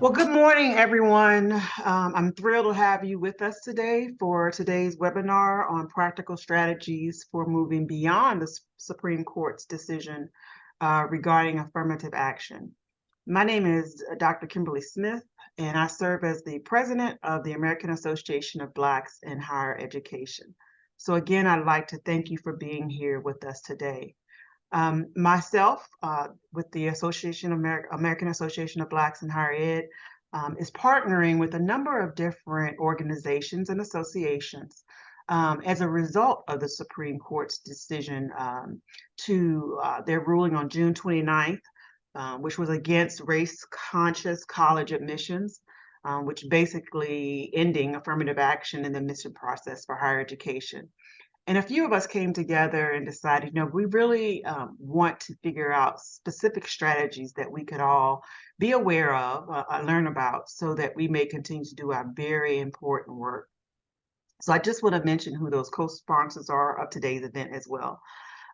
Well, good morning, everyone. I'm thrilled to have you with us today for today's webinar on practical strategies for moving beyond the Supreme Court's decision regarding affirmative action. My name is Dr. Kimberly Smith, and I serve as the president of the American Association of Blacks in Higher Education. So again, I'd like to thank you for being here with us today. Myself, with the American Association of Blacks in Higher Ed, is partnering with a number of different organizations and associations as a result of the Supreme Court's decision to their ruling on June 29th, which was against race-conscious college admissions, which basically ending affirmative action in the admission process for higher education. And a few of us came together and decided, we really want to figure out specific strategies that we could all be aware of, learn about, so that we may continue to do our very important work. So I just want to mention who those co-sponsors are of today's event as well.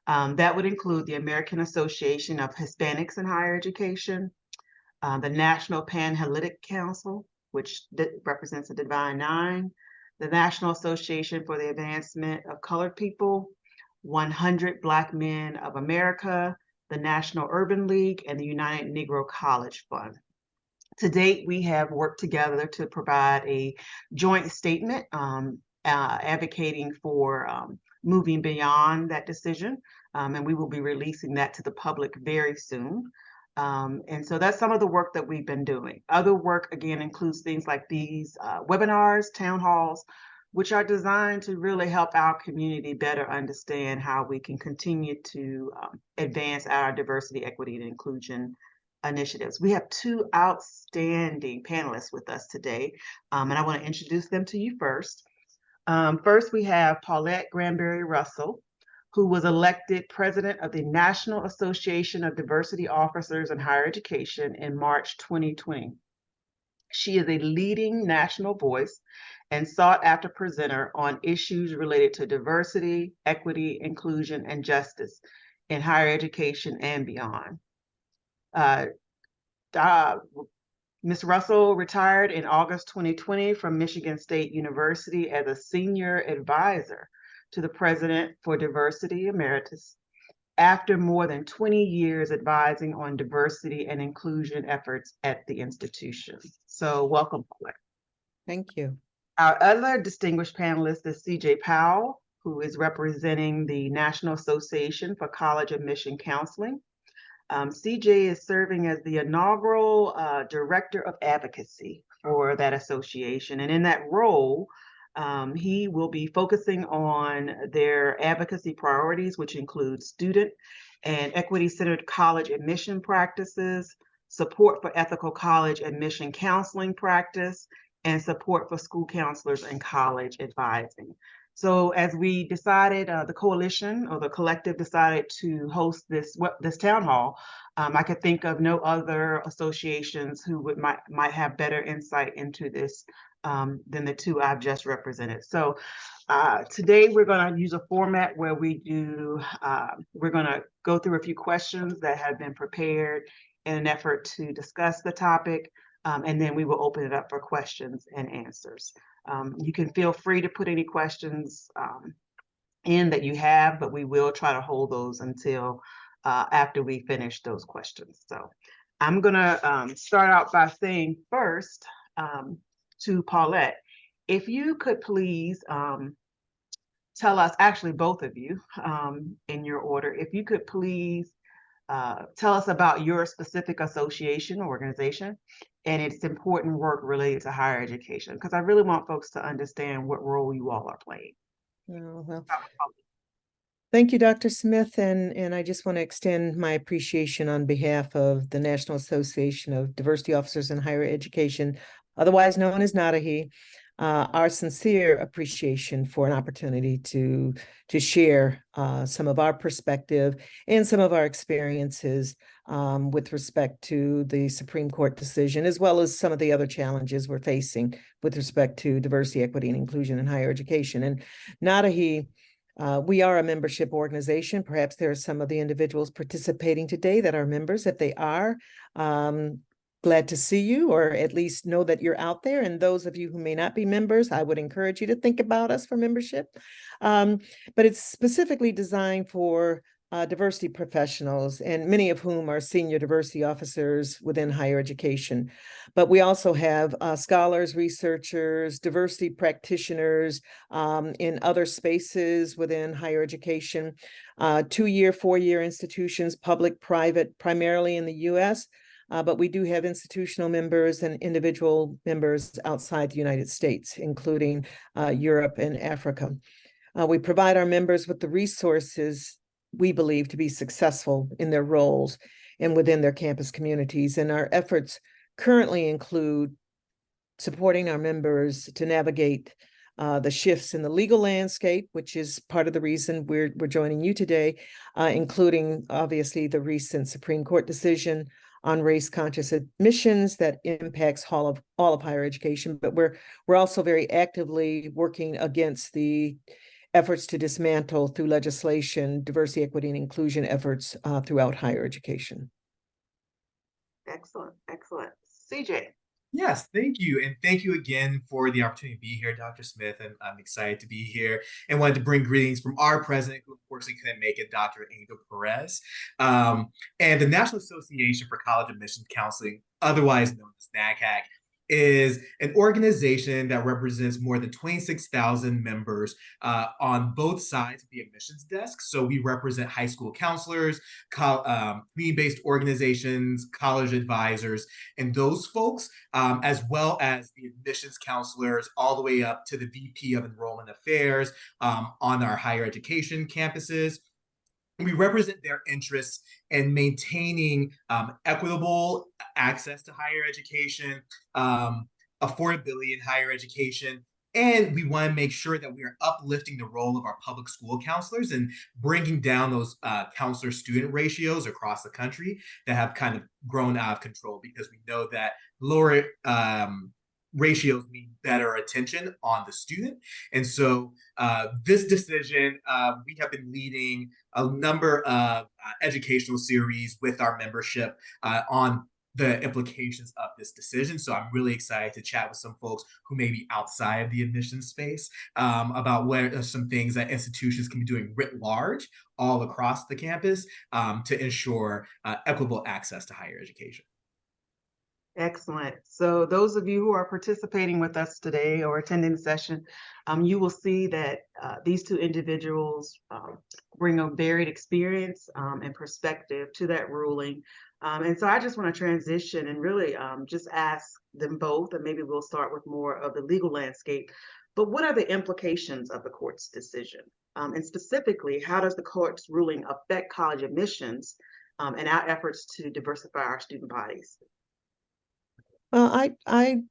That would include the American Association of Hispanics in Higher Education, the National Panhellenic Council, which represents the Divine Nine, the National Association for the Advancement of Colored People, 100 Black Men of America, the National Urban League, and the United Negro College Fund. To date, we have worked together to provide a joint statement advocating for moving beyond that decision, and we will be releasing that to the public very soon. And so that's some of the work that we've been doing. Other work, again, includes things like these webinars, town halls, which are designed to really help our community better understand how we can continue to advance our diversity, equity, and inclusion initiatives. We have two outstanding panelists with us today, and I want to introduce them to you first. First, we have Paulette Granberry Russell, who was elected president of the National Association of Diversity Officers in Higher Education in March 2020. She is a leading national voice and sought-after presenter on issues related to diversity, equity, inclusion, and justice in higher education and beyond. Ms. Russell retired in August 2020 from Michigan State University as a senior advisor to the President for Diversity Emeritus after more than 20 years advising on diversity and inclusion efforts at the institution. So welcome, Paulette. Thank you. Our other distinguished panelist is CJ Powell, who is representing the National Association for College Admission Counseling. CJ is serving as the inaugural Director of Advocacy for that association. And in that role, he will be focusing on their advocacy priorities, which include student and equity-centered college admission practices, support for ethical college admission counseling practice, and support for school counselors and college advising. So as we decided, the coalition or the collective decided to host this town hall, I could think of no other associations who might have better insight into this than the two I've just represented. So today we're going to use a format where we're going to go through a few questions that have been prepared in an effort to discuss the topic, and then we will open it up for questions and answers. You can feel free to put any questions in that you have, but we will try to hold those until after we finish those questions. So I'm going to start out by saying first to Paulette, if you could please tell us, actually both of you in your order, if you could please tell us about your specific association or organization and its important work related to higher education, because I really want folks to understand what role you all are playing. Oh, well, thank you, Dr. Smith, and I just want to extend my appreciation on behalf of the National Association of Diversity Officers in Higher Education, otherwise known as NADAHE, our sincere appreciation for an opportunity to share some of our perspective and some of our experiences with respect to the Supreme Court decision, as well as some of the other challenges we're facing with respect to diversity, equity, and inclusion in higher education. And NADAHE, we are a membership organization. Perhaps there are some of the individuals participating today that are members. If they are, glad to see you, or at least know that you're out there. And those of you who may not be members, I would encourage you to think about us for membership. But it's specifically designed for diversity professionals, and many of whom are senior diversity officers within higher education. But we also have scholars, researchers, diversity practitioners in other spaces within higher education, 2-year, 4-year institutions, public, private, primarily in the US. But we do have institutional members and individual members outside the United States, including Europe and Africa. We provide our members with the resources we believe to be successful in their roles and within their campus communities. And our efforts currently include supporting our members to navigate the shifts in the legal landscape, which is part of the reason we're joining you today, including obviously the recent Supreme Court decision on race-conscious admissions that impacts all of higher education. But we're also very actively working against the efforts to dismantle through legislation diversity, equity, and inclusion efforts throughout higher education. Excellent, excellent. CJ. Yes, thank you. And thank you again for the opportunity to be here, Dr. Smith. And I'm excited to be here and wanted to bring greetings from our president, who unfortunately couldn't make it, Dr. Angel Perez. And the National Association for College Admissions Counseling, otherwise known as NACAC, is an organization that represents more than 26,000 members on both sides of the admissions desk. So we represent high school counselors, community-based organizations, college advisors, and those folks, as well as the admissions counselors, all the way up to the VP of Enrollment Affairs on our higher education campuses. We represent their interests in maintaining equitable access to higher education, affordability in higher education, and we want to make sure that we are uplifting the role of our public school counselors and bringing down those counselor-student ratios across the country that have kind of grown out of control, because we know that lower ratios mean better attention on the student. And so this decision, we have been leading a number of educational series with our membership on the implications of this decision. So I'm really excited to chat with some folks who may be outside of the admissions space about what are some things that institutions can be doing writ large all across the campus to ensure equitable access to higher education. Excellent. So those of you who are participating with us today or attending the session, you will see that these two individuals bring a varied experience and perspective to that ruling. And so I just want to transition and really just ask them both, and maybe we'll start with more of the legal landscape, but what are the implications of the court's decision? And specifically, how does the court's ruling affect college admissions and our efforts to diversify our student bodies? Well, I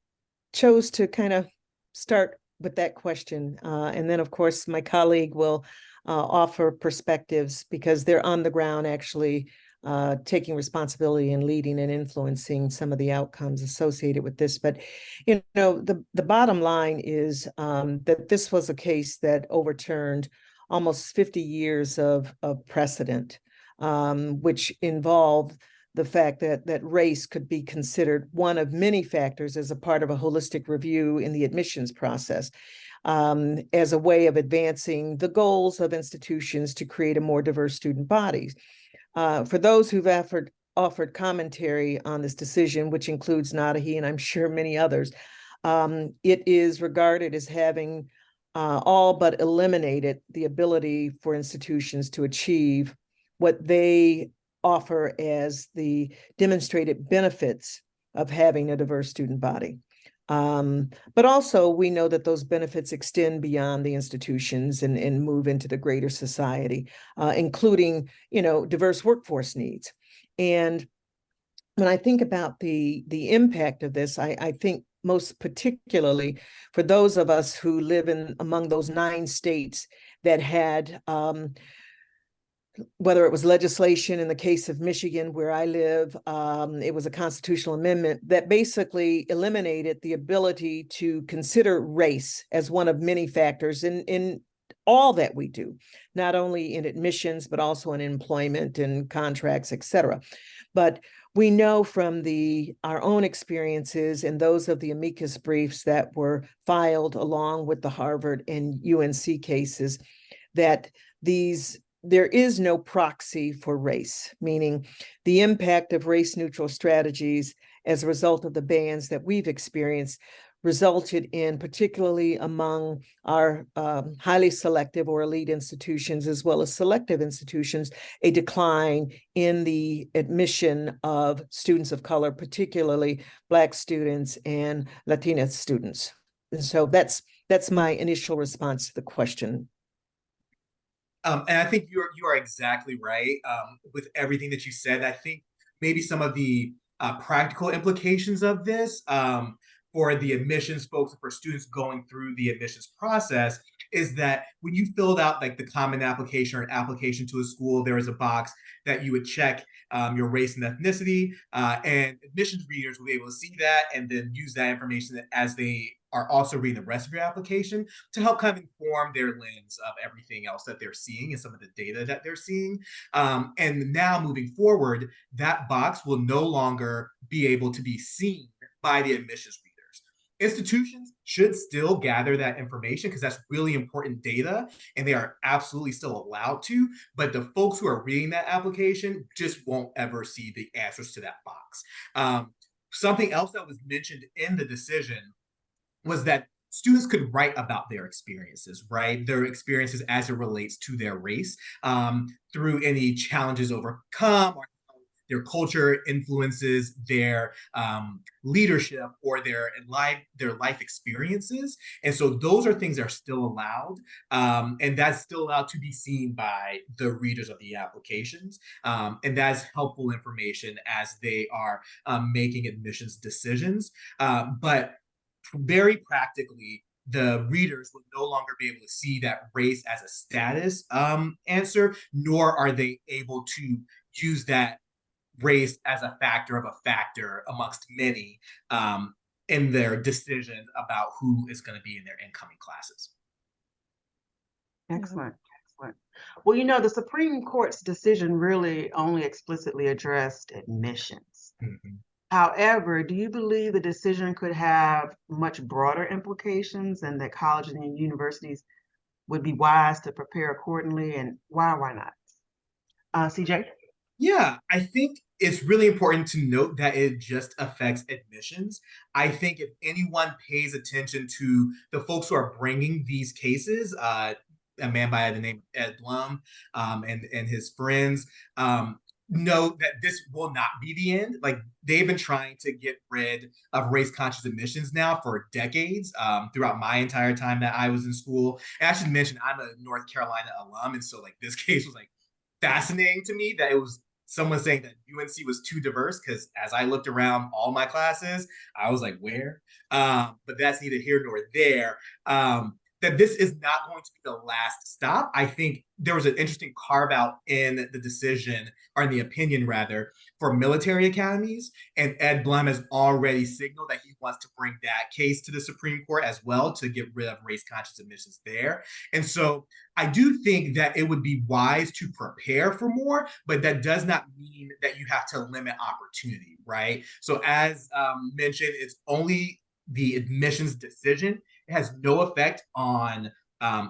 chose to kind of start with that question. And then, of course, my colleague will offer perspectives, because they're on the ground actually taking responsibility and leading and influencing some of the outcomes associated with this. But, you know, the bottom line is that this was a case that overturned almost 50 years of precedent, which involved the fact that race could be considered one of many factors as a part of a holistic review in the admissions process, as a way of advancing the goals of institutions to create a more diverse student body. For those who've offered commentary on this decision, which includes Nadahi and I'm sure many others, it is regarded as having all but eliminated the ability for institutions to achieve what they offer as the demonstrated benefits of having a diverse student body. But also we know that those benefits extend beyond the institutions and move into the greater society, including, you know, diverse workforce needs. And when I think about the impact of this, I think most particularly for those of us who live in among those 9 states that had whether it was legislation in the case of Michigan, where I live, it was a constitutional amendment that basically eliminated the ability to consider race as one of many factors in all that we do, not only in admissions, but also in employment and contracts, et cetera. But we know from our own experiences and those of the amicus briefs that were filed along with the Harvard and UNC cases that there is no proxy for race, meaning the impact of race-neutral strategies as a result of the bans that we've experienced resulted in, particularly among our highly selective or elite institutions, as well as selective institutions, a decline in the admission of students of color, particularly Black students and Latina students. And so that's my initial response to the question. And I think you are exactly right with everything that you said. I think maybe some of the practical implications of this for the admissions folks, for students going through the admissions process, is that when you filled out like the common application or an application to a school, there is a box that you would check your race and ethnicity, and admissions readers will be able to see that and then use that information as they are also reading the rest of your application to help kind of inform their lens of everything else that they're seeing and some of the data that they're seeing. And now moving forward, that box will no longer be able to be seen by the admissions readers. Institutions should still gather that information because that's really important data and they are absolutely still allowed to, but the folks who are reading that application just won't ever see the answers to that box. Something else that was mentioned in the decision was that students could write about their experiences, right? Their experiences as it relates to their race, through any challenges overcome, or their culture influences their leadership or their life experiences. And so those are things that are still allowed. And that's still allowed to be seen by the readers of the applications. And that's helpful information as they are making admissions decisions. But very practically, the readers will no longer be able to see that race as a status answer, nor are they able to use that race as a factor amongst many in their decision about who is going to be in their incoming classes. Excellent. Excellent. Well, the Supreme Court's decision really only explicitly addressed admissions. Mm-hmm. However, do you believe the decision could have much broader implications and that colleges and universities would be wise to prepare accordingly? And why not? CJ? Yeah, I think it's really important to note that it just affects admissions. I think if anyone pays attention to the folks who are bringing these cases, a man by the name of Ed Blum and his friends, know that this will not be the end. Like, they've been trying to get rid of race conscious admissions now for decades, throughout my entire time that I was in school. And I should mention, I'm a North Carolina alum. And so like this case was like fascinating to me that it was someone saying that UNC was too diverse, because as I looked around all my classes, I was like, where? But that's neither here nor there. That this is not going to be the last stop. I think there was an interesting carve out in the decision, or in the opinion rather, for military academies. And Ed Blum has already signaled that he wants to bring that case to the Supreme Court as well to get rid of race conscious admissions there. And so I do think that it would be wise to prepare for more, but that does not mean that you have to limit opportunity, right? So as mentioned, it's only the admissions decision. It has no effect on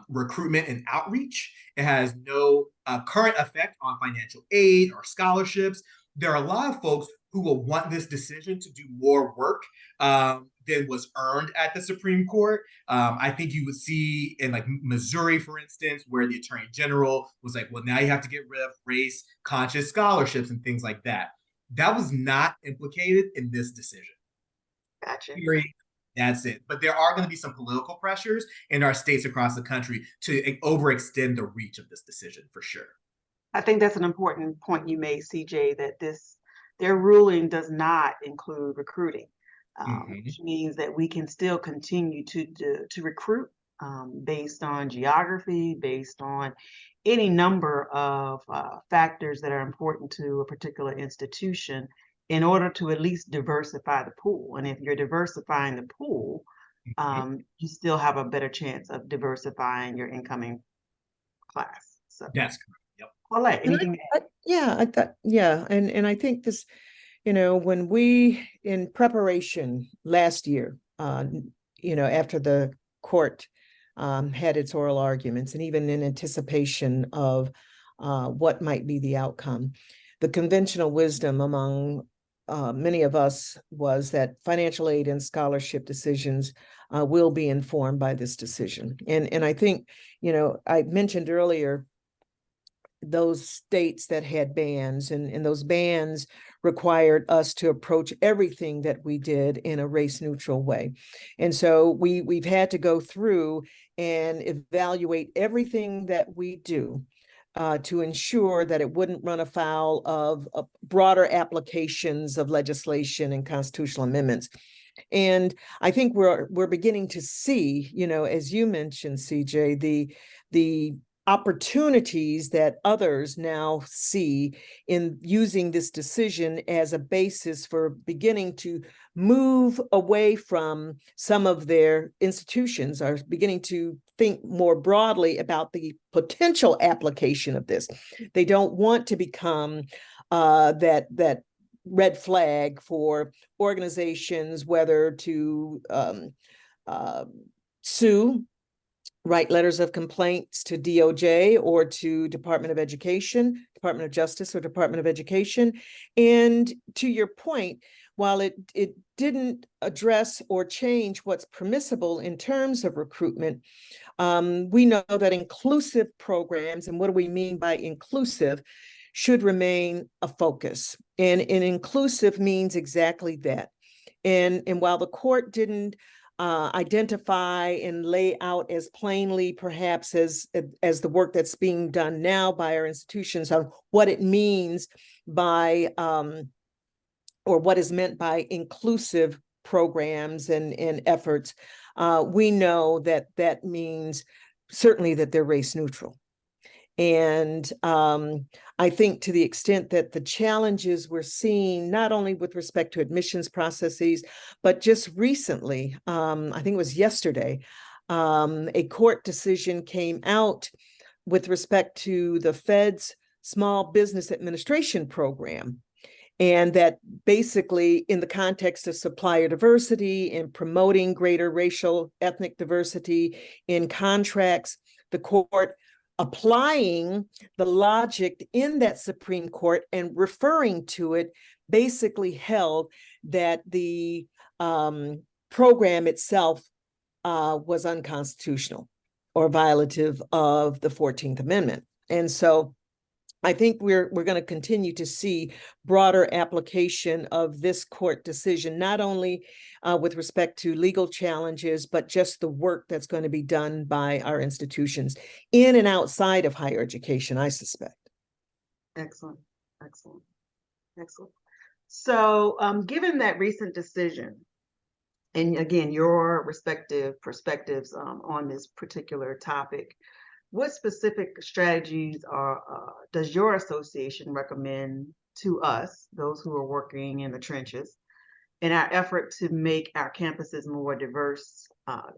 recruitment and outreach. It has no current effect on financial aid or scholarships. There are a lot of folks who will want this decision to do more work than was earned at the Supreme Court. I think you would see in like Missouri, for instance, where the Attorney General was like, well, now you have to get rid of race conscious scholarships and things like that. That was not implicated in this decision. Gotcha. Period. That's it. But there are going to be some political pressures in our states across the country to overextend the reach of this decision, for sure. I think that's an important point you made, CJ, that their ruling does not include recruiting, which means that we can still continue to recruit based on geography, based on any number of factors that are important to a particular institution, in order to at least diversify the pool. And if you're diversifying the pool, you still have a better chance of diversifying your incoming class. So that's correct. Yep. Paulette, anything? I thought, yeah, and I think this, when we, in preparation last year, after the court had its oral arguments, and even in anticipation of what might be the outcome, the conventional wisdom among many of us was that financial aid and scholarship decisions will be informed by this decision. And I think, I mentioned earlier those states that had bans, and those bans required us to approach everything that we did in a race neutral way. And so we've had to go through and evaluate everything that we do to ensure that it wouldn't run afoul of broader applications of legislation and constitutional amendments. And I think we're beginning to see, as you mentioned, CJ, the opportunities that others now see in using this decision as a basis for beginning to move away from some of their institutions, are beginning to think more broadly about the potential application of this. They don't want to become that red flag for organizations, whether to sue, write letters of complaints to DOJ or to Department of Education, Department of Justice or Department of Education. And to your point, while it didn't address or change what's permissible in terms of recruitment, we know that inclusive programs, and what do we mean by inclusive, should remain a focus. And inclusive means exactly that. And while the court didn't identify and lay out as plainly, perhaps, as the work that's being done now by our institutions on what it means by, or what is meant by inclusive programs and efforts, we know that means certainly that they're race neutral. And I think to the extent that the challenges we're seeing, not only with respect to admissions processes, but just recently, I think it was yesterday, a court decision came out with respect to the Fed's Small Business Administration program. And that basically, in the context of supplier diversity and promoting greater racial ethnic diversity in contracts, the court, applying the logic in that Supreme Court and referring to it, basically held that the program itself was unconstitutional or violative of the 14th Amendment. And so I think we're going to continue to see broader application of this court decision, not only with respect to legal challenges, but just the work that's going to be done by our institutions in and outside of higher education, I suspect. Excellent, excellent, excellent. So given that recent decision, and again, your respective perspectives on this particular topic, what specific strategies does your association recommend to us, those who are working in the trenches, in our effort to make our campuses more diverse,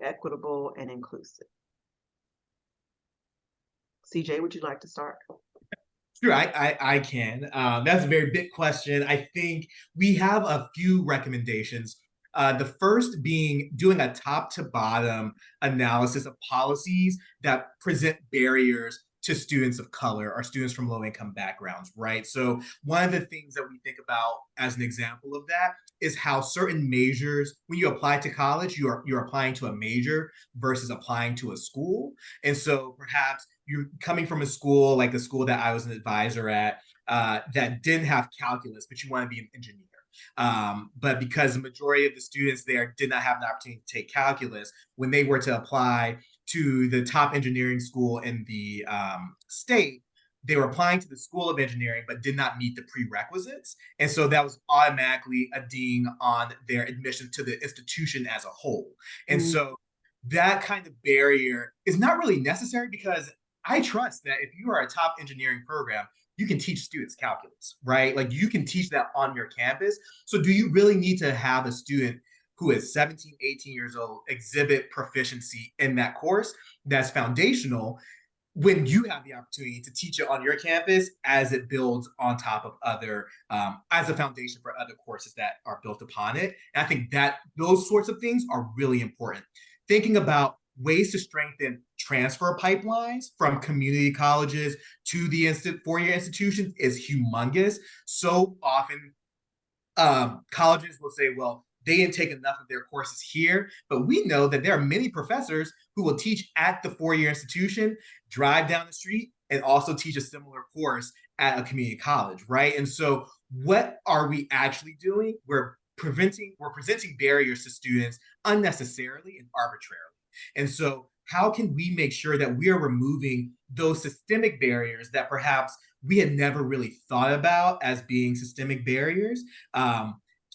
equitable, and inclusive? CJ, would you like to start? Sure, I can. That's a very big question. I think we have a few recommendations. The first being doing a top to bottom analysis of policies that present barriers to students of color or students from low income backgrounds, right? So one of the things that we think about as an example of that is how certain majors, when you apply to college, you're applying to a major versus applying to a school. And so perhaps you're coming from a school like the school that I was an advisor at that didn't have calculus, but you want to be an engineer. But because the majority of the students there did not have an opportunity to take calculus, when they were to apply to the top engineering school in the state, they were applying to the School of Engineering, but did not meet the prerequisites. And so that was automatically a ding on their admission to the institution as a whole. And so that kind of barrier is not really necessary, because I trust that if you are a top engineering program, you can teach students calculus, right? Like you can teach that on your campus. So do you really need to have a student who is 17, 18 years old exhibit proficiency in that course that's foundational? when you have the opportunity to teach it on your campus as it builds on top of other, as a foundation for other courses that are built upon it. And I think that those sorts of things are really important. Thinking about ways to strengthen transfer pipelines from community colleges to the four-year institutions is humongous. So often colleges will say, well, they didn't take enough of their courses here, but we know that there are many professors who will teach at the four-year institution, drive down the street, and also teach a similar course at a community college, right? And so what are we actually doing? We're presenting barriers to students unnecessarily and arbitrarily. And so how can we make sure that we are removing those systemic barriers that perhaps we had never really thought about as being systemic barriers?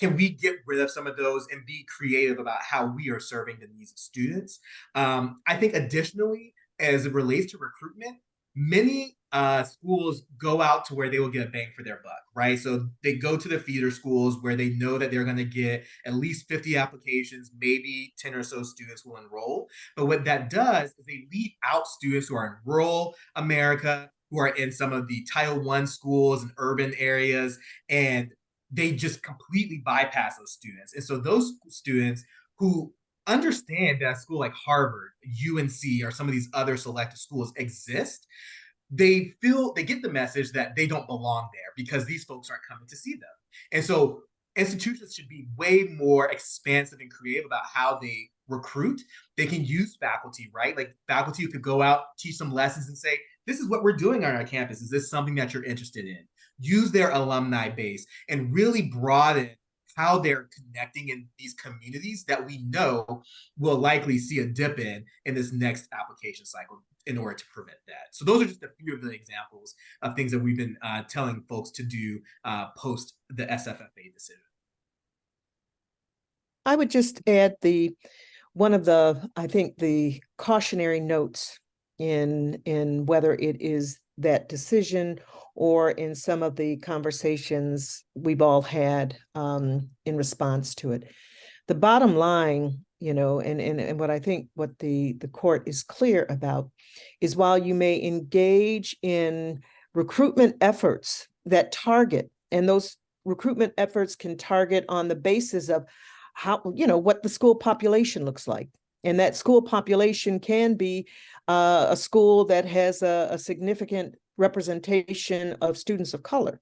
Can we get rid of some of those and be creative about how we are serving the needs of students? I think additionally, as it relates to recruitment, many schools go out to where they will get a bang for their buck, right? So they go to the feeder schools where they know that they're going to get at least 50 applications, maybe 10 or so students will enroll. But what that does is they leave out students who are in rural America, who are in some of the Title I schools in urban areas, and they just completely bypass those students. And so those students who understand that a school like Harvard, UNC, or some of these other selected schools exist, they get the message that they don't belong there because these folks aren't coming to see them. And so institutions should be way more expansive and creative about how they recruit. They can use faculty, right? Like faculty who could go out, teach some lessons and say, this is what we're doing on our campus. Is this something that you're interested in? Use their alumni base and really broaden how they're connecting in these communities that we know will likely see a dip in this next application cycle in order to prevent that. So those are just a few of the examples of things that we've been telling folks to do post the SFFA decision. I would just add one of the, I think, the cautionary notes in whether it is that decision or in some of the conversations we've all had in response to it. The bottom line, and what I think what the court is clear about is while you may engage in recruitment efforts that target, and those recruitment efforts can target on the basis of how, what the school population looks like. And that school population can be a school that has a significant representation of students of color.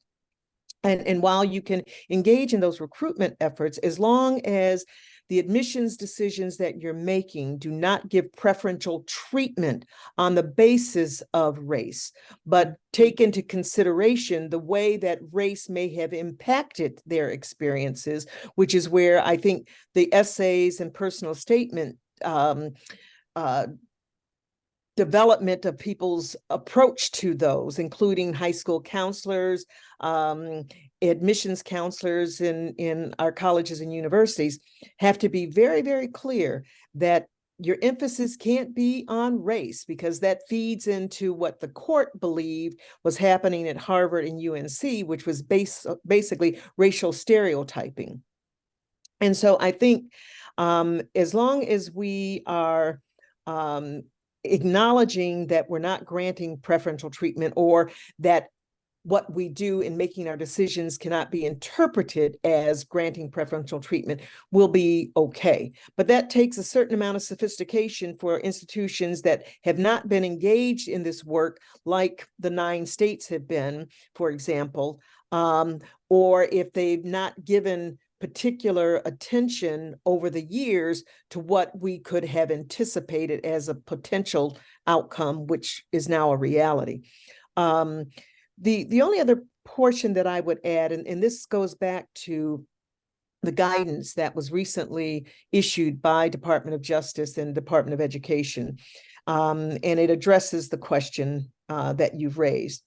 And while you can engage in those recruitment efforts, as long as the admissions decisions that you're making do not give preferential treatment on the basis of race, but take into consideration the way that race may have impacted their experiences, which is where I think the essays and personal statement development of people's approach to those, including high school counselors, admissions counselors in our colleges and universities, have to be very, very clear that your emphasis can't be on race, because that feeds into what the court believed was happening at Harvard and UNC, which was basically racial stereotyping. And so I think as long as we are acknowledging that we're not granting preferential treatment, or that what we do in making our decisions cannot be interpreted as granting preferential treatment, will be okay. But that takes a certain amount of sophistication for institutions that have not been engaged in this work, like the 9 states have been, for example, or if they've not given particular attention over the years to what we could have anticipated as a potential outcome, which is now a reality. The only other portion that I would add, and this goes back to the guidance that was recently issued by Department of Justice and Department of Education, and it addresses the question that you've raised.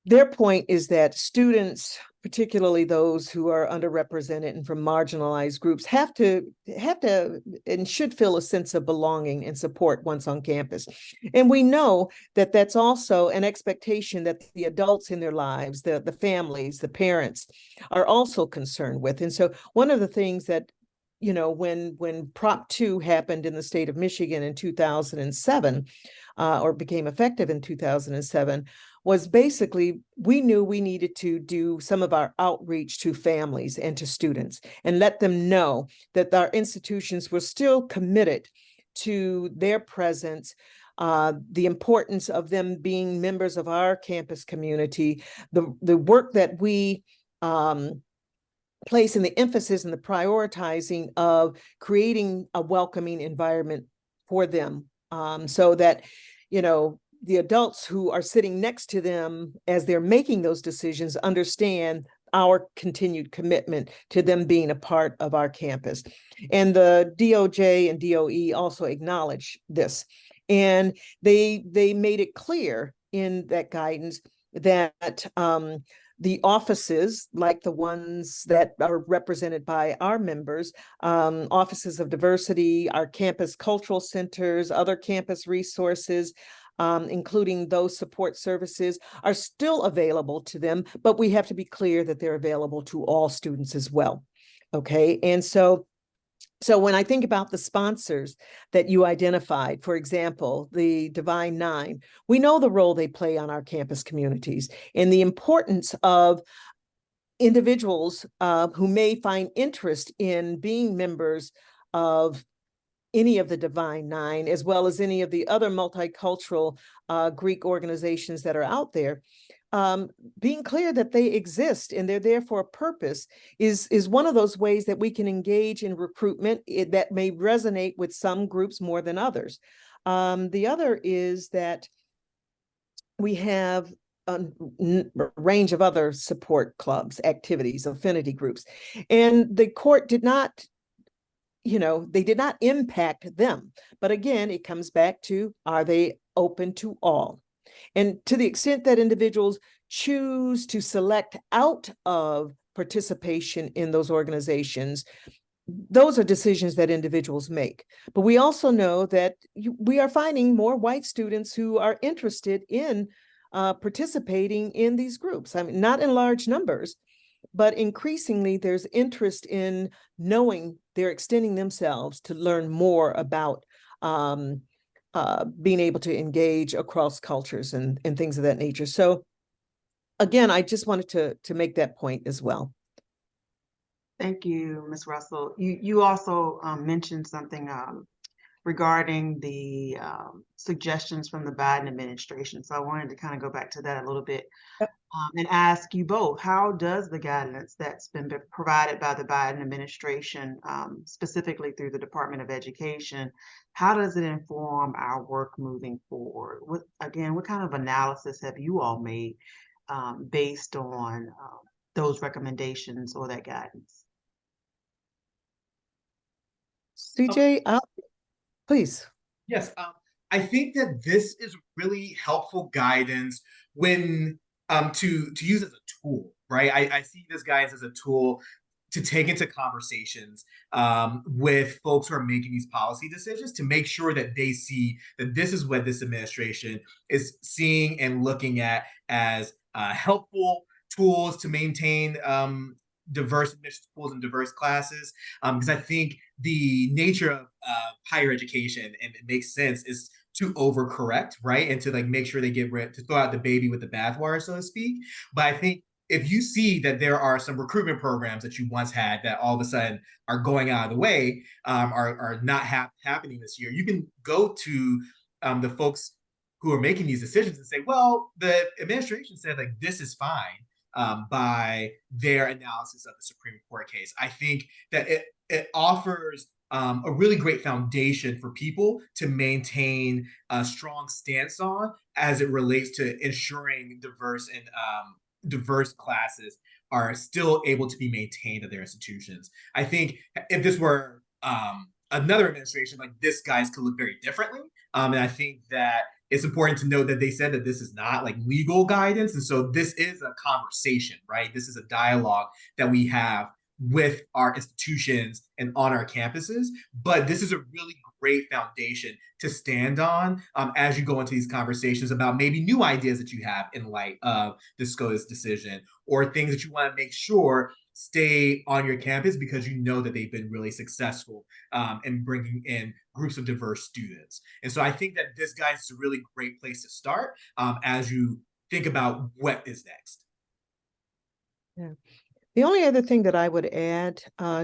Their point is that students, particularly those who are underrepresented and from marginalized groups, have to and should feel a sense of belonging and support once on campus. And we know that that's also an expectation that the adults in their lives, the families, the parents, are also concerned with. And so one of the things that when Prop 2 happened in the state of Michigan in 2007, or became effective in 2007, was basically we knew we needed to do some of our outreach to families and to students and let them know that our institutions were still committed to their presence, the importance of them being members of our campus community, the work that we place in the emphasis and the prioritizing of creating a welcoming environment for them, so that, the adults who are sitting next to them as they're making those decisions understand our continued commitment to them being a part of our campus. And the DOJ and DOE also acknowledge this. And they made it clear in that guidance that the offices, like the ones that are represented by our members, offices of diversity, our campus cultural centers, other campus resources, including those support services, are still available to them, but we have to be clear that they're available to all students as well. Okay, and so when I think about the sponsors that you identified, for example, the Divine Nine, we know the role they play on our campus communities and the importance of individuals who may find interest in being members of any of the Divine Nine, as well as any of the other multicultural Greek organizations that are out there. Being clear that they exist and they're there for a purpose is one of those ways that we can engage in recruitment that may resonate with some groups more than others. The other is that we have a range of other support clubs, activities, affinity groups, and the court did not, they did not impact them. But again, it comes back to, are they open to all? And to the extent that individuals choose to select out of participation in those organizations, those are decisions that individuals make. But we also know that we are finding more white students who are interested in participating in these groups. I mean, not in large numbers, but increasingly there's interest in knowing they're extending themselves to learn more about being able to engage across cultures and things of that nature. So again, I just wanted to make that point as well. Thank you, Ms. Russell. You also mentioned something regarding the suggestions from the Biden administration. So I wanted to kind of go back to that a little bit and ask you both, how does the guidance that's been provided by the Biden administration, specifically through the Department of Education, how does it inform our work moving forward? What kind of analysis have you all made based on those recommendations or that guidance? CJ, please. Yes, I think that this is really helpful guidance when to use as a tool, right? I see this guidance as a tool to take into conversations with folks who are making these policy decisions to make sure that they see that this is what this administration is seeing and looking at as helpful tools to maintain diverse admission schools and diverse classes. Because I think the nature of higher education, and it makes sense, is to overcorrect, right? And to like make sure they get rid, to throw out the baby with the bathwater, so to speak. But I think if you see that there are some recruitment programs that you once had that all of a sudden are going out of the way, are not happening this year, you can go to the folks who are making these decisions and say, well, the administration said like this is fine by their analysis of the Supreme Court case. I think that it offers a really great foundation for people to maintain a strong stance on as it relates to ensuring diverse classes are still able to be maintained at their institutions. I think if this were another administration, like this guys could look very differently. And I think that it's important to note that they said that this is not like legal guidance. And so this is a conversation, right? This is a dialogue that we have with our institutions and on our campuses. But this is a really great foundation to stand on as you go into these conversations about maybe new ideas that you have in light of the SCOTUS decision, or things that you want to make sure stay on your campus because you know that they've been really successful in bringing in groups of diverse students. And so I think that this guidance is a really great place to start as you think about what is next. Yeah. The only other thing that I would add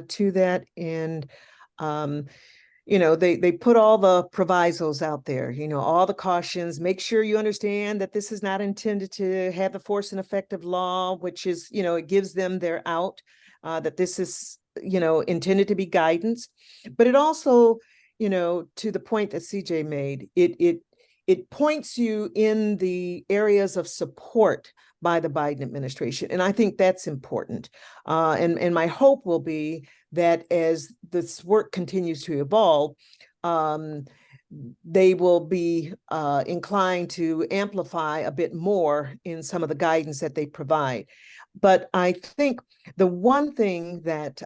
to that, and you know, they put all the provisos out there, you know, all the cautions. Make sure you understand that this is not intended to have the force and effect of law, which is, you know, it gives them their out, that this is, you know, intended to be guidance. But it also, you know, to the point that CJ made, it points you in the areas of support by the Biden administration. And I think that's important. And my hope will be that as this work continues to evolve, they will be inclined to amplify a bit more in some of the guidance that they provide. But I think the one thing that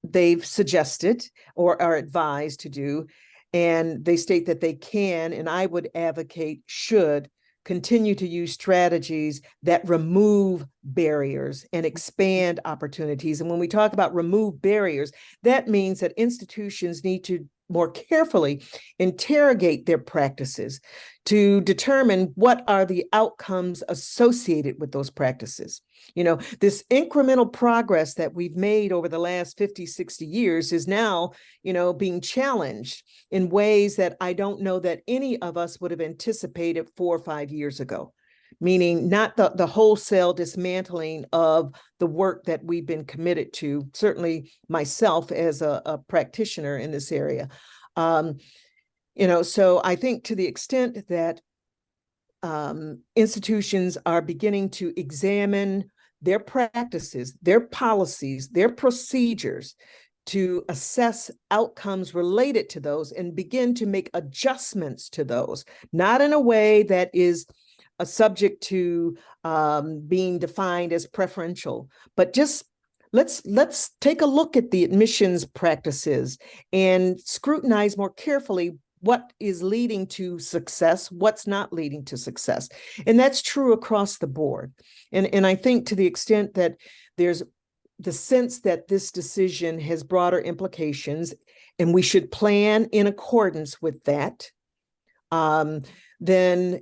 they've suggested or are advised to do, and they state that they can, and I would advocate should, continue to use strategies that remove barriers and expand opportunities. And when we talk about remove barriers, that means that institutions need to more carefully interrogate their practices to determine what are the outcomes associated with those practices. You know, this incremental progress that we've made over the last 50, 60 years is now, you know, being challenged in ways that I don't know that any of us would have anticipated 4 or 5 years ago. Meaning not the wholesale dismantling of the work that we've been committed to, certainly myself as a practitioner in this area. You know, so I think to the extent that institutions are beginning to examine their practices, their policies, their procedures to assess outcomes related to those and begin to make adjustments to those, not in a way that is subject to being defined as preferential, but just let's take a look at the admissions practices and scrutinize more carefully what is leading to success, what's not leading to success. And that's true across the board. And I think to the extent that there's the sense that this decision has broader implications and we should plan in accordance with that, then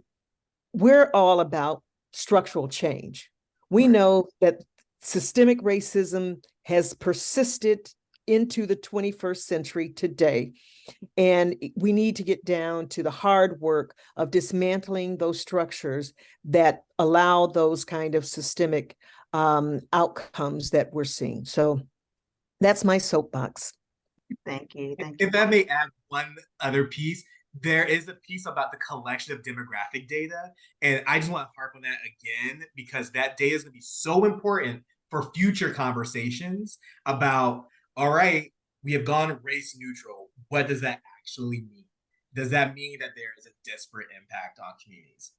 we're all about structural change. We know that systemic racism has persisted into the 21st century today. And we need to get down to the hard work of dismantling those structures that allow those kind of systemic outcomes that we're seeing. So that's my soapbox. Thank you. Thank If you. I may add one other piece, there is a piece about the collection of demographic data. And I just want to harp on that again, because that data is going to be so important for future conversations about, all right, we have gone race neutral. What does that actually mean? Does that mean that there is a disparate impact on communities?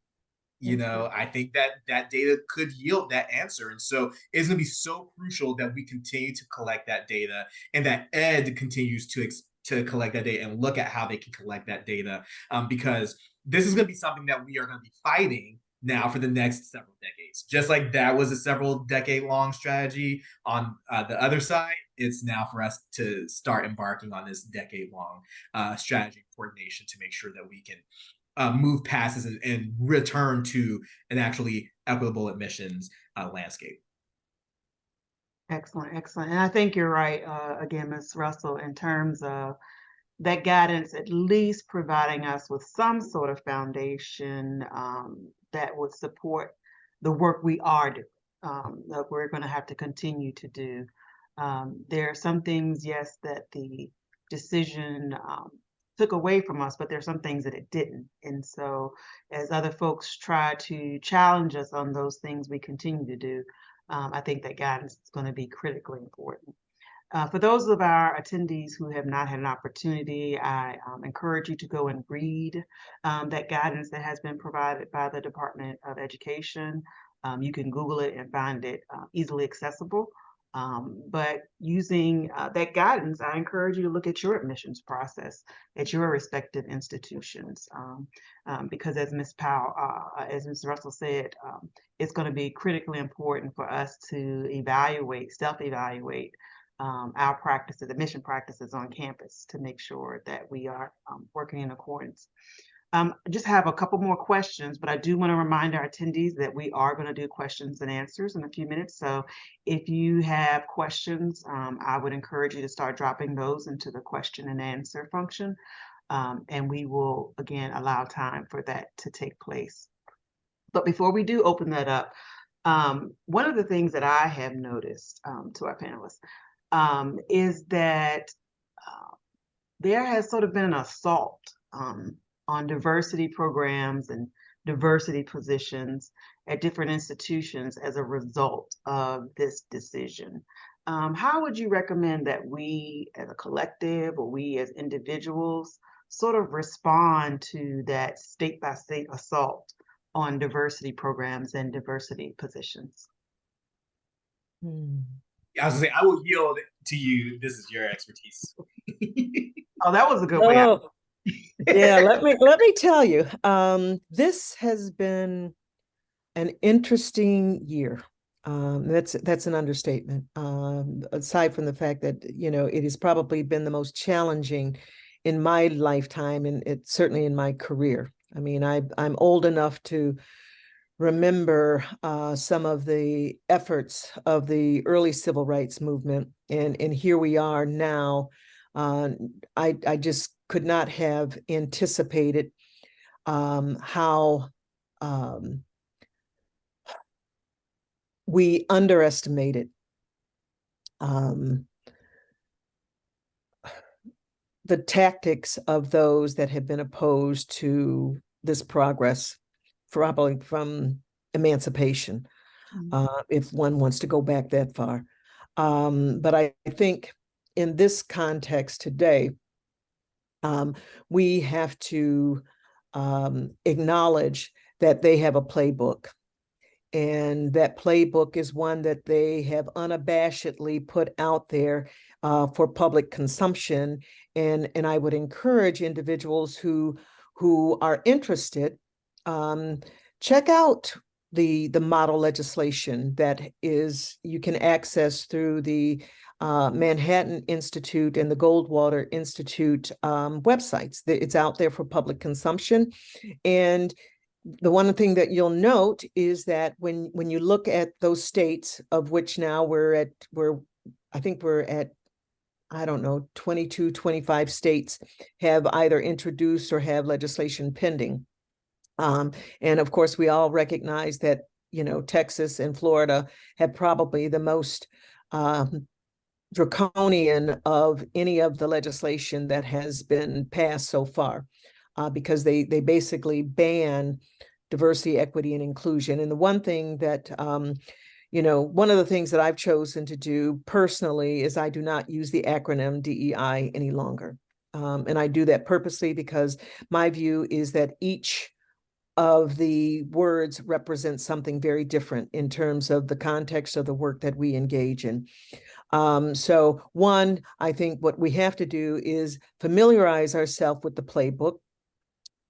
You know, I think that that data could yield that answer. And so it's going to be so crucial that we continue to collect that data and that ed continues to collect that data and look at how they can collect that data, because this is going to be something that we are going to be fighting now for the next several decades. Just like that was a several decade long strategy on the other side, it's now for us to start embarking on this decade long strategy coordination to make sure that we can move past this and return to an actually equitable admissions landscape. Excellent, excellent. And I think you're right, again, Ms. Russell, in terms of that guidance, at least providing us with some sort of foundation that would support the work we are doing, that we're going to have to continue to do. There are some things, yes, that the decision took away from us, but there's some things that it didn't. And so as other folks try to challenge us on those things we continue to do, I think that guidance is going to be critically important. For those of our attendees who have not had an opportunity, I encourage you to go and read that guidance that has been provided by the Department of Education. You can Google it and find it easily accessible But using that guidance, I encourage you to look at your admissions process at your respective institutions, because as Ms. Powell, as Ms. Russell said, it's going to be critically important for us to self-evaluate our practices, admission practices on campus to make sure that we are working in accordance. I just have a couple more questions, but I do want to remind our attendees that we are going to do questions and answers in a few minutes. So if you have questions, I would encourage you to start dropping those into the question and answer function. And we will, again, allow time for that to take place. But before we do open that up, one of the things that I have noticed to our panelists is that there has sort of been an assault on diversity programs and diversity positions at different institutions as a result of this decision. How would you recommend that we as a collective or we as individuals sort of respond to that state-by-state assault on diversity programs and diversity positions? I was gonna say, I will yield to you. This is your expertise. Oh, that was a good way out. Yeah, let me tell you, this has been an interesting year. That's an understatement. Aside from the fact that, you know, it has probably been the most challenging in my lifetime, and it's certainly in my career. I mean, I'm old enough to remember some of the efforts of the early civil rights movement, and here we are now. I just could not have anticipated how we underestimated the tactics of those that have been opposed to this progress, probably from emancipation, if one wants to go back that far. But I think in this context today, we have to acknowledge that they have a playbook. And that playbook is one that they have unabashedly put out there for public consumption. And I would encourage individuals who are interested, check out the model legislation that you can access through the Manhattan Institute and the Goldwater Institute websites. It's out there for public consumption. And the one thing that you'll note is that when you look at those states, of which now I think we're at, I don't know, 22, 25 states have either introduced or have legislation pending. And of course, we all recognize that, you know, Texas and Florida have probably the most draconian of any of the legislation that has been passed so far, because they basically ban diversity, equity, and inclusion. And the one thing that, you know, one of the things that I've chosen to do personally is I do not use the acronym DEI any longer. And I do that purposely because my view is that each of the words represents something very different in terms of the context of the work that we engage in. So one, I think what we have to do is familiarize ourselves with the playbook.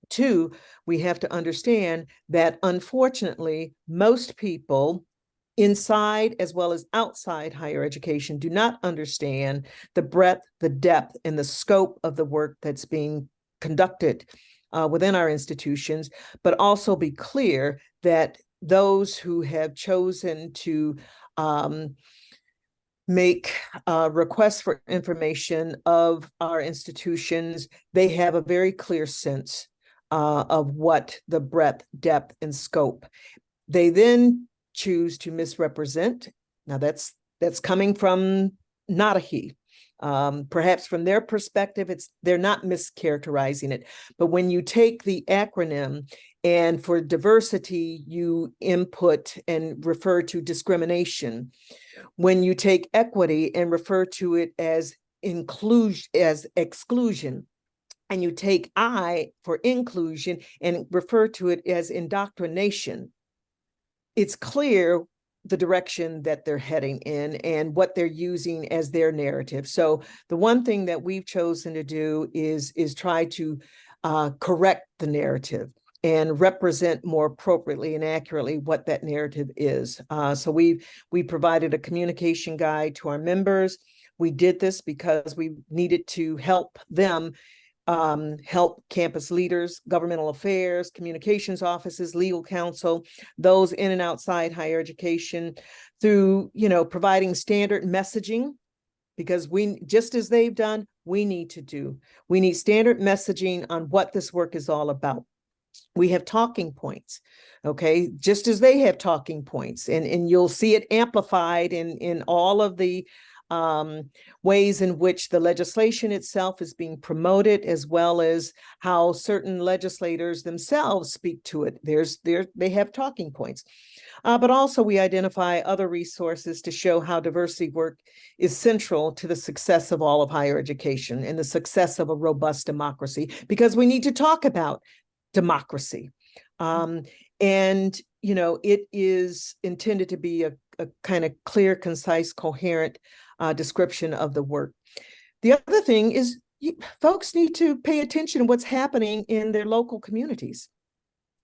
Two, we have to understand that unfortunately, most people inside as well as outside higher education do not understand the breadth, the depth, and the scope of the work that's being conducted within our institutions, but also be clear that those who have chosen to make requests for information of our institutions, they have a very clear sense of what the breadth, depth, and scope. They then choose to misrepresent. Now that's coming from not a he. Perhaps from their perspective, they're not mischaracterizing it. But when you take the acronym and for diversity, you input and refer to discrimination. When you take equity and refer to it as exclusion, and you take I for inclusion and refer to it as indoctrination, it's clear the direction that they're heading in and what they're using as their narrative. So the one thing that we've chosen to do is try to correct the narrative and represent more appropriately and accurately what that narrative is. So we provided a communication guide to our members. We did this because we needed to help them, help campus leaders, governmental affairs, communications offices, legal counsel, those in and outside higher education, through, providing standard messaging, because we, just as they've done, we need standard messaging on what this work is all about. We have talking points, okay, just as they have talking points, and you'll see it amplified in all of the ways in which the legislation itself is being promoted, as well as how certain legislators themselves speak to it. They have talking points. But also we identify other resources to show how diversity work is central to the success of all of higher education and the success of a robust democracy, because we need to talk about democracy. And, it is intended to be a kind of clear, concise, coherent description of the work. The other thing is folks need to pay attention to what's happening in their local communities.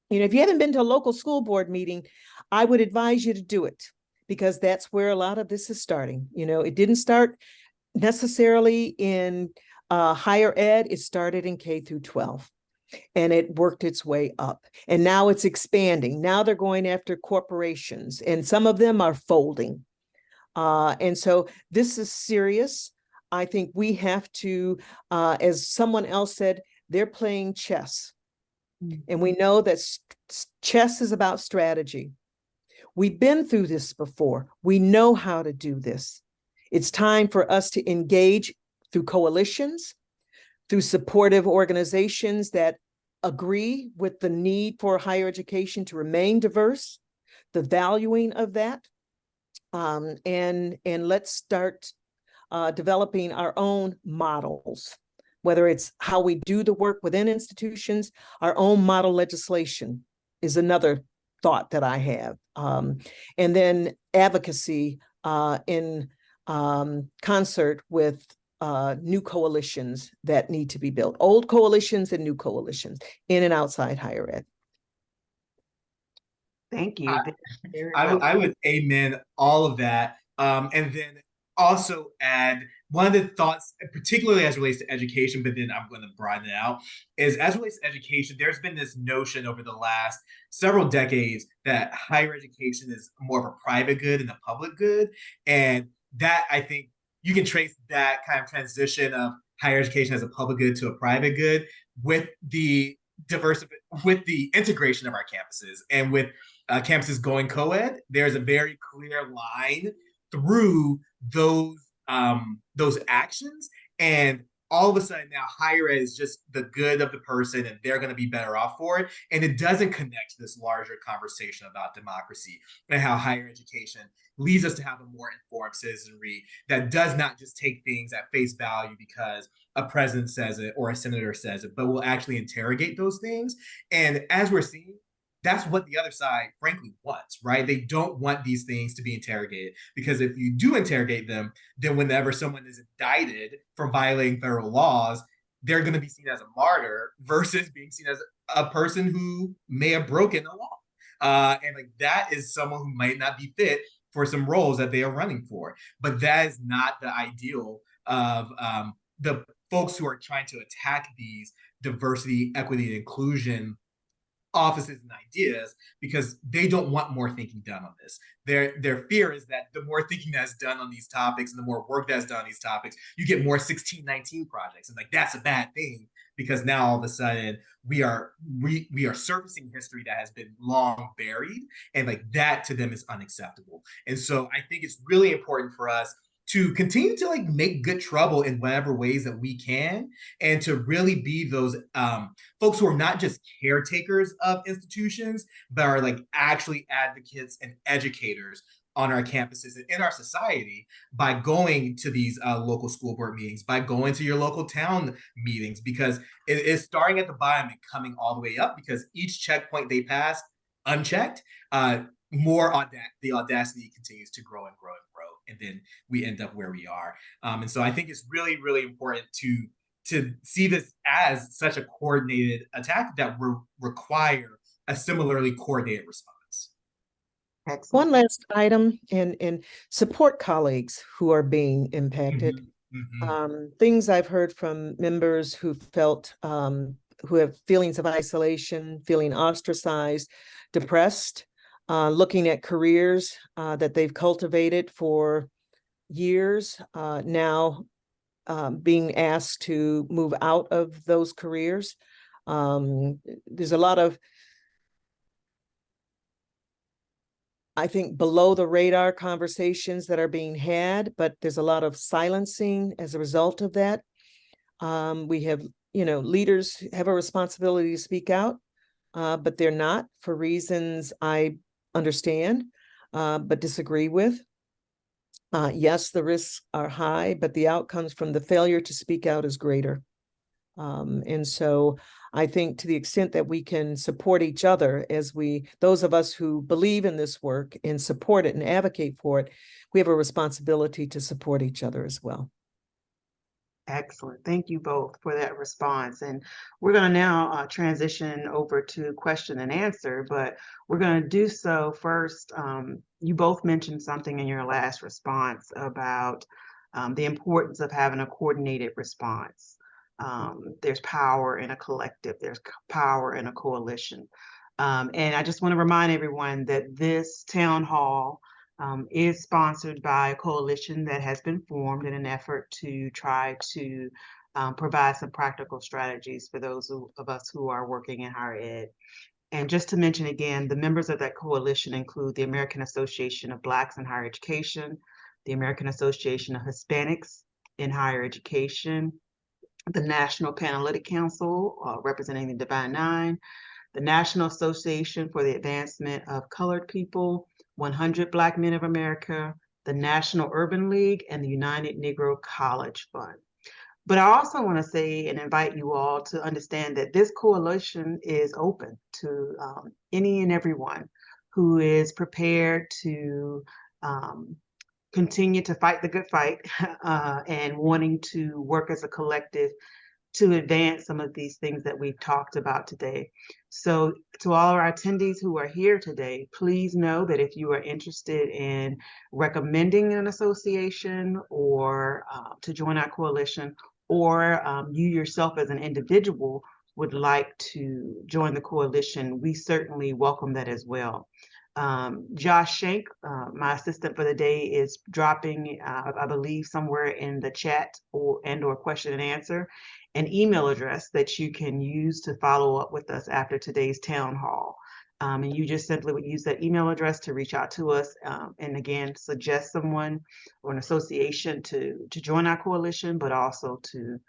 If you haven't been to a local school board meeting, I would advise you to do it, because that's where a lot of this is starting. It didn't start necessarily in higher ed. It started in K through 12. And it worked its way up. And now it's expanding. Now they're going after corporations, and some of them are folding. And so this is serious. I think we have to, as someone else said, they're playing chess. And we know that chess is about strategy. We've been through this before. We know how to do this. It's time for us to engage through coalitions, through supportive organizations that agree with the need for higher education to remain diverse, the valuing of that, and let's start developing our own models, whether it's how we do the work within institutions. Our own model legislation is another thought that I have, and then advocacy in concert with new coalitions that need to be built, old coalitions and new coalitions in and outside higher ed. Thank you. I would amen all of that. And then also add one of the thoughts, particularly as it relates to education, but then I'm going to broaden it out, is as it relates to education, there's been this notion over the last several decades that higher education is more of a private good and a public good. And that, I think, you can trace that kind of transition of higher education as a public good to a private good with the with the integration of our campuses, and with campuses going co-ed. There's a very clear line through those actions, and all of a sudden now higher ed is just the good of the person, and they're going to be better off for it. And it doesn't connect to this larger conversation about democracy and how higher education leads us to have a more informed citizenry that does not just take things at face value because a president says it or a senator says it, but will actually interrogate those things. And as we're seeing, that's what the other side, frankly, wants, right? They don't want these things to be interrogated, because if you do interrogate them, then whenever someone is indicted for violating federal laws, they're going to be seen as a martyr versus being seen as a person who may have broken the law. And like that is someone who might not be fit for some roles that they are running for. But that is not the ideal of the folks who are trying to attack these diversity, equity, and inclusion offices and ideas, because they don't want more thinking done on this. Their fear is that the more thinking that's done on these topics and the more work that's done on these topics, you get more 1619 projects. And like, that's a bad thing, because now all of a sudden we are surfacing history that has been long buried, and like that to them is unacceptable. And so I think it's really important for us to continue to like make good trouble in whatever ways that we can, and to really be those folks who are not just caretakers of institutions, but are like actually advocates and educators on our campuses and in our society, by going to these local school board meetings, by going to your local town meetings, because it is starting at the bottom and coming all the way up, because each checkpoint they pass unchecked the audacity continues to grow and grow and grow, and then we end up where we are. And so I think it's really, really important to see this as such a coordinated attack that will require a similarly coordinated response. Excellent. One last item, and support colleagues who are being impacted. Things I've heard from members who felt who have feelings of isolation, feeling ostracized, depressed, looking at careers that they've cultivated for years, now being asked to move out of those careers. There's a lot of, I think, below the radar conversations that are being had, but there's a lot of silencing as a result of that. We have, leaders have a responsibility to speak out, but they're not, for reasons I understand, but disagree with. Yes, the risks are high, but the outcomes from the failure to speak out is greater. And so I think, to the extent that we can support each other, as those of us who believe in this work and support it and advocate for it, we have a responsibility to support each other as well. Excellent. Thank you both for that response. And we're going to now transition over to question and answer, but we're going to do so first. You both mentioned something in your last response about the importance of having a coordinated response. There's power in a collective, there's power in a coalition. And I just want to remind everyone that this town hall is sponsored by a coalition that has been formed in an effort to try to provide some practical strategies for those of us who are working in higher ed. And just to mention again, the members of that coalition include the American Association of Blacks in Higher Education, the American Association of Hispanics in Higher Education, the National Panhellenic Council, representing the Divine Nine, the National Association for the Advancement of Colored People, 100 Black Men of America, the National Urban League, and the United Negro College Fund. But I also want to say and invite you all to understand that this coalition is open to any and everyone who is prepared to continue to fight the good fight and wanting to work as a collective to advance some of these things that we've talked about today. So to all our attendees who are here today, please know that if you are interested in recommending an association or to join our coalition, or you yourself as an individual would like to join the coalition, we certainly welcome that as well. Josh Shank, my assistant for the day, is dropping, I believe, somewhere in the chat or question and answer, an email address that you can use to follow up with us after today's town hall. And you just simply would use that email address to reach out to us, and again, suggest someone or an association to join our coalition, but also to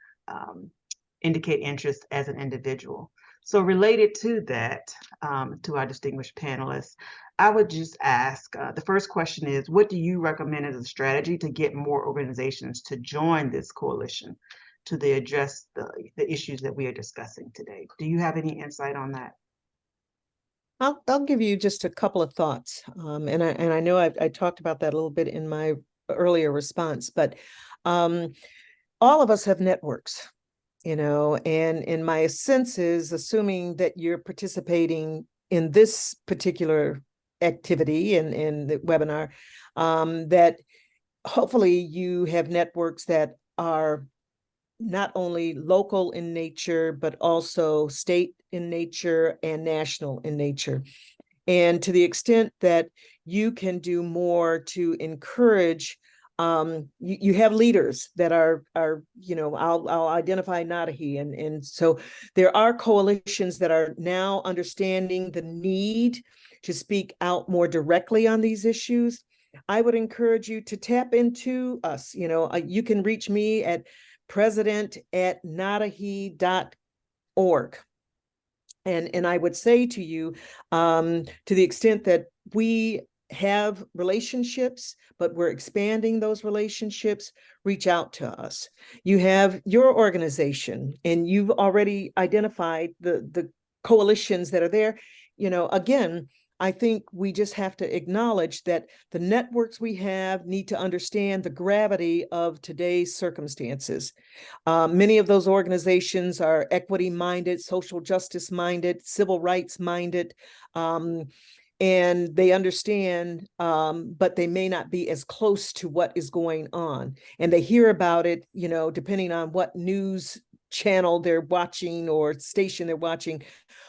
indicate interest as an individual. So related to that, to our distinguished panelists, I would just ask, the first question is, what do you recommend as a strategy to get more organizations to join this coalition to address the issues that we are discussing today? Do you have any insight on that? I'll give you just a couple of thoughts. And I know I talked about that a little bit in my earlier response, but all of us have networks, and my sense is, assuming that you're participating in this particular activity and in the webinar, that hopefully you have networks that are not only local in nature, but also state in nature and national in nature. And to the extent that you can do more to encourage, you have leaders that are I'll identify Nadahi, and so there are coalitions that are now understanding the need to speak out more directly on these issues. I would encourage you to tap into us. You can reach me at president@nadahi.org. And I would say to you, to the extent that we have relationships, but we're expanding those relationships, reach out to us. You have your organization, and you've already identified the coalitions that are there. Again, I think we just have to acknowledge that the networks we have need to understand the gravity of today's circumstances. Many of those organizations are equity-minded, social justice-minded, civil rights-minded, and they understand, but they may not be as close to what is going on. And they hear about it, you know, depending on what news channel they're watching or station they're watching,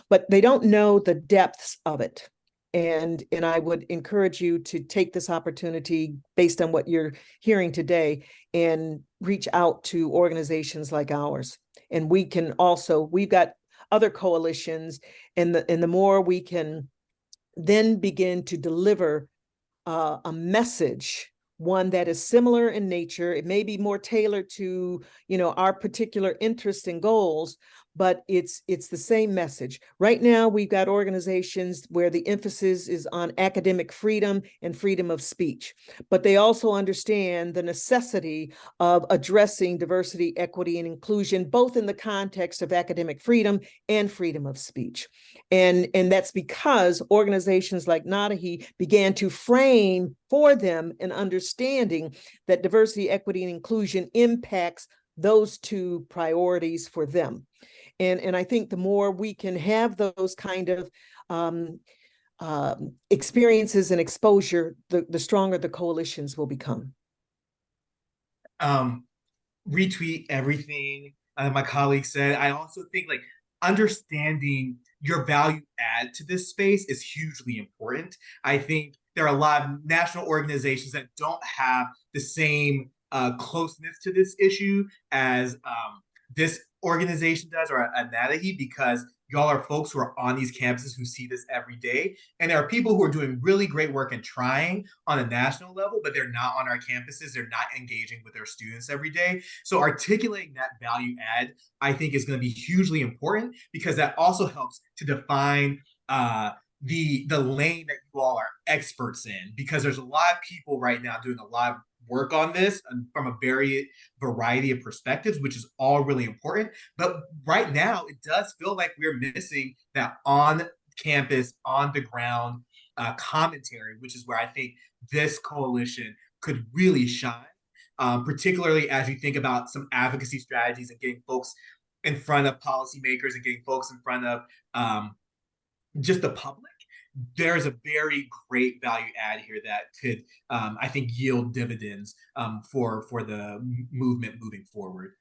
but they don't know the depths of it. And I would encourage you to take this opportunity based on what you're hearing today and reach out to organizations like ours. And we can also, we've got other coalitions, and the more we can then begin to deliver a message, one that is similar in nature. It may be more tailored to, you know, our particular interests and goals, but it's the same message. Right now, we've got organizations where the emphasis is on academic freedom and freedom of speech, but they also understand the necessity of addressing diversity, equity, and inclusion, both in the context of academic freedom and freedom of speech. And that's because organizations like NADAHE began to frame for them an understanding that diversity, equity, and inclusion impacts those two priorities for them. And I think the more we can have those kind of experiences and exposure, the stronger the coalitions will become. Retweet everything my colleague said. I also think like understanding your value add to this space is hugely important. I think there are a lot of national organizations that don't have the same closeness to this issue as this organization does, or NADAHE, because y'all are folks who are on these campuses who see this every day. And there are people who are doing really great work and trying on a national level, but they're not on our campuses. They're not engaging with their students every day. So articulating that value add, I think, is going to be hugely important, because that also helps to define the lane that you all are experts in, because there's a lot of people right now doing a lot of work on this from a variety of perspectives, which is all really important. But right now, it does feel like we're missing that on campus, on the ground commentary, which is where I think this coalition could really shine, particularly as you think about some advocacy strategies and getting folks in front of policymakers and getting folks in front of just the public. There's a very great value add here that could, I think, yield dividends for the movement moving forward.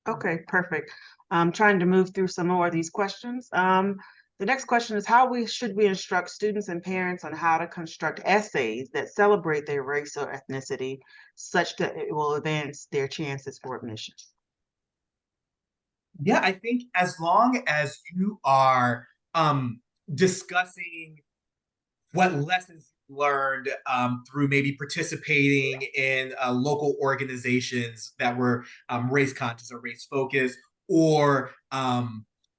Okay, perfect. I'm trying to move through some more of these questions. The next question is, should we instruct students and parents on how to construct essays that celebrate their race or ethnicity such that it will advance their chances for admission? Yeah, I think as long as you are discussing what lessons you learned through maybe participating in local organizations that were race conscious or race focused, or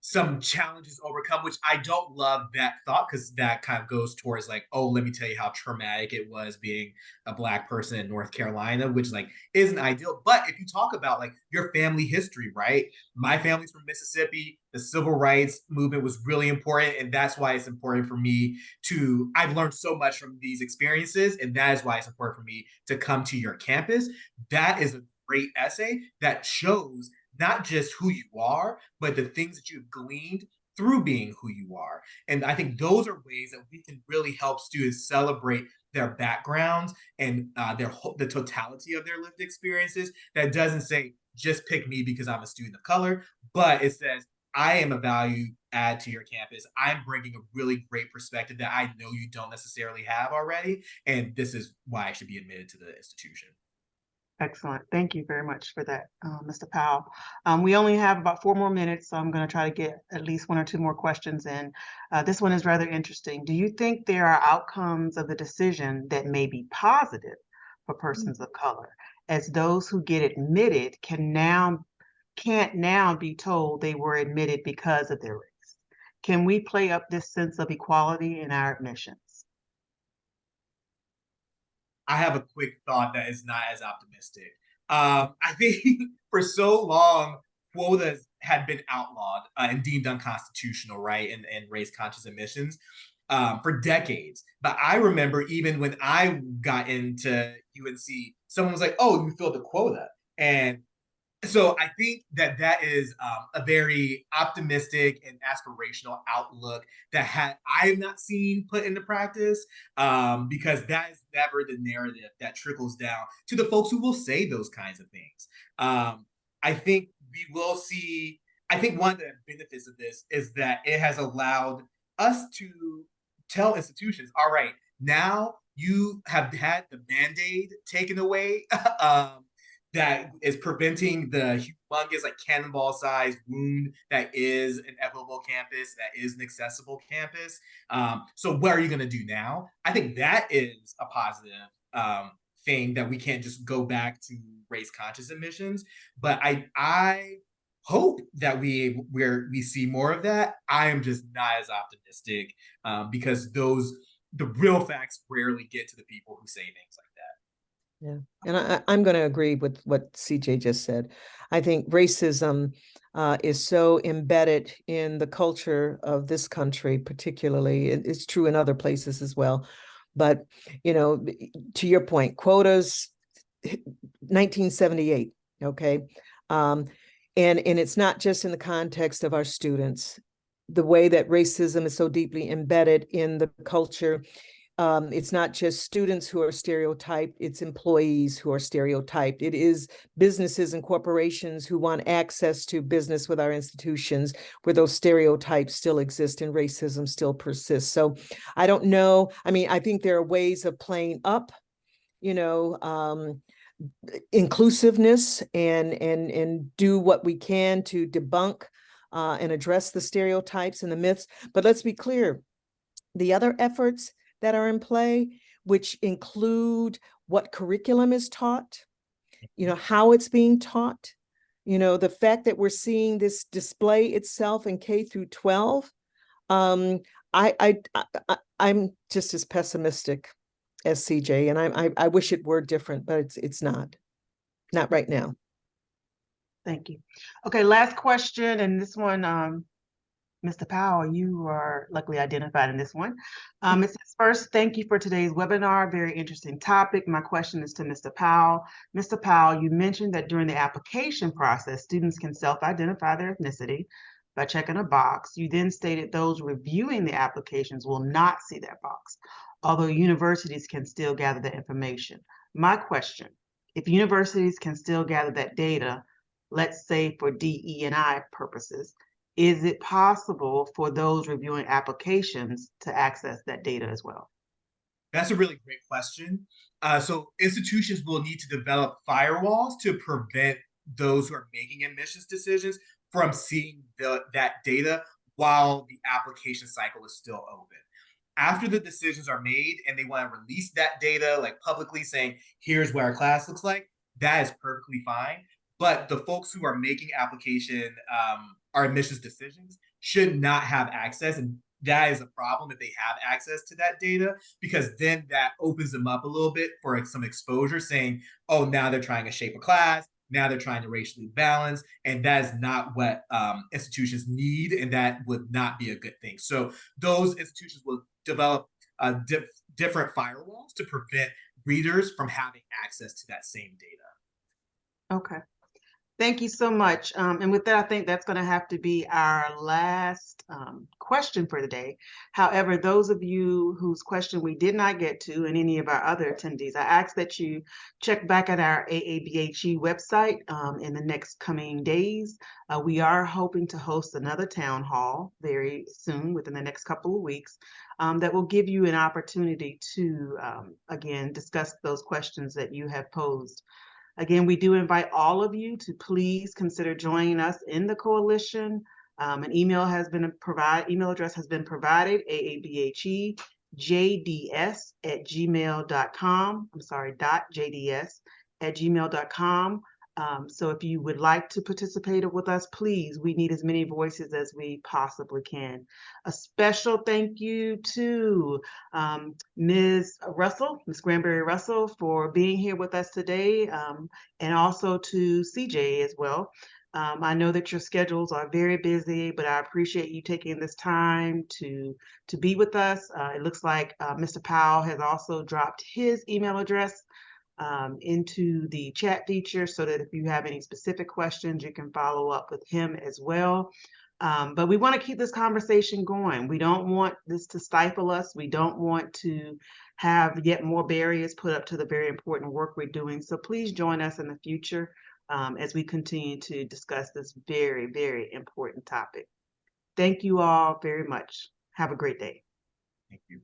some challenges overcome, which I don't love that thought, because that kind of goes towards like, oh, let me tell you how traumatic it was being a Black person in North Carolina, which like isn't ideal. But if you talk about like your family history, right? My family's from Mississippi. The civil rights movement was really important. And that's why it's important for me I've learned so much from these experiences. And that is why it's important for me to come to your campus. That is a great essay that shows not just who you are, but the things that you've gleaned through being who you are. And I think those are ways that we can really help students celebrate their backgrounds and the totality of their lived experiences. That doesn't say just pick me because I'm a student of color, but it says I am a value add to your campus. I'm bringing a really great perspective that I know you don't necessarily have already, and this is why I should be admitted to the institution. Excellent. Thank you very much for that, Mr. Powell. We only have about 4 more minutes, so I'm going to try to get at least 1 or 2 more questions in. This one is rather interesting. Do you think there are outcomes of the decision that may be positive for persons of color, as those who get admitted can't now be told they were admitted because of their race? Can we play up this sense of equality in our admissions? I have a quick thought that is not as optimistic. I think for so long, quotas had been outlawed and deemed unconstitutional, right? And race conscious admissions. for decades. But I remember even when I got into UNC, someone was like, "Oh, you filled the quota," and so I think that that is a very optimistic and aspirational outlook that I have not seen put into practice, because that is never the narrative that trickles down to the folks who will say those kinds of things. I think we will see. I think one of the benefits of this is that it has allowed us to tell institutions, all right, now you have had the Band-Aid taken away. That is preventing the humongous, like cannonball sized wound that is an equitable campus, that is an accessible campus. So what are you going to do now? I think that is a positive thing, that we can't just go back to race conscious admissions. But I hope that we see more of that. I am just not as optimistic, because the real facts rarely get to the people who say things like that. Yeah, and I'm going to agree with what CJ just said. I think racism is so embedded in the culture of this country, particularly. It's true in other places as well. But, you know, to your point, quotas, 1978, okay? And it's not just in the context of our students. The way that racism is so deeply embedded in the culture, it's not just students who are stereotyped, it's employees who are stereotyped. It is businesses and corporations who want access to business with our institutions where those stereotypes still exist and racism still persists. So I don't know. I mean, I think there are ways of playing up, you know, inclusiveness and do what we can to debunk and address the stereotypes and the myths. But let's be clear, the other efforts that are in play, which include what curriculum is taught, you know, how it's being taught, you know, the fact that we're seeing this display itself in K through 12. I'm just as pessimistic as CJ, and I wish it were different, but it's not right now. Thank you. Okay, last question, and this one, Mr. Powell, you are luckily identified in this one. It says, first, thank you for today's webinar. Very interesting topic. My question is to Mr. Powell. Mr. Powell, you mentioned that during the application process, students can self-identify their ethnicity by checking a box. You then stated those reviewing the applications will not see that box, although universities can still gather the information. My question, if universities can still gather that data, let's say for DE&I purposes, is it possible for those reviewing applications to access that data as well? That's a really great question. So institutions will need to develop firewalls to prevent those who are making admissions decisions from seeing that data while the application cycle is still open. After the decisions are made and they want to release that data, like publicly saying, here's what our class looks like, that is perfectly fine. But the folks who are making application our admissions decisions should not have access. And that is a problem if they have access to that data, because then that opens them up a little bit for some exposure, saying, oh, now they're trying to shape a class. Now they're trying to racially balance. And that is not what institutions need. And that would not be a good thing. So those institutions will develop different firewalls to prevent readers from having access to that same data. Okay. Thank you so much. And with that, I think that's going to have to be our last question for today. However, those of you whose question we did not get to and any of our other attendees, I ask that you check back at our AABHE website in the next coming days. We are hoping to host another town hall very soon, within the next couple of weeks, that will give you an opportunity to, again, discuss those questions that you have posed. Again, we do invite all of you to please consider joining us in the coalition. An email address has been provided, aabheJDS@gmail.com. I'm sorry, .jds@gmail.com. So if you would like to participate with us, please, we need as many voices as we possibly can. A special thank you to Ms. Granberry Russell, for being here with us today, and also to CJ as well. I know that your schedules are very busy, but I appreciate you taking this time to be with us. It looks like Mr. Powell has also dropped his email address into the chat feature so that if you have any specific questions, you can follow up with him as well. But we want to keep this conversation going. We don't want this to stifle us. We don't want to have yet more barriers put up to the very important work we're doing. So please join us in the future as we continue to discuss this very, very important topic. Thank you all very much. Have a great day. Thank you.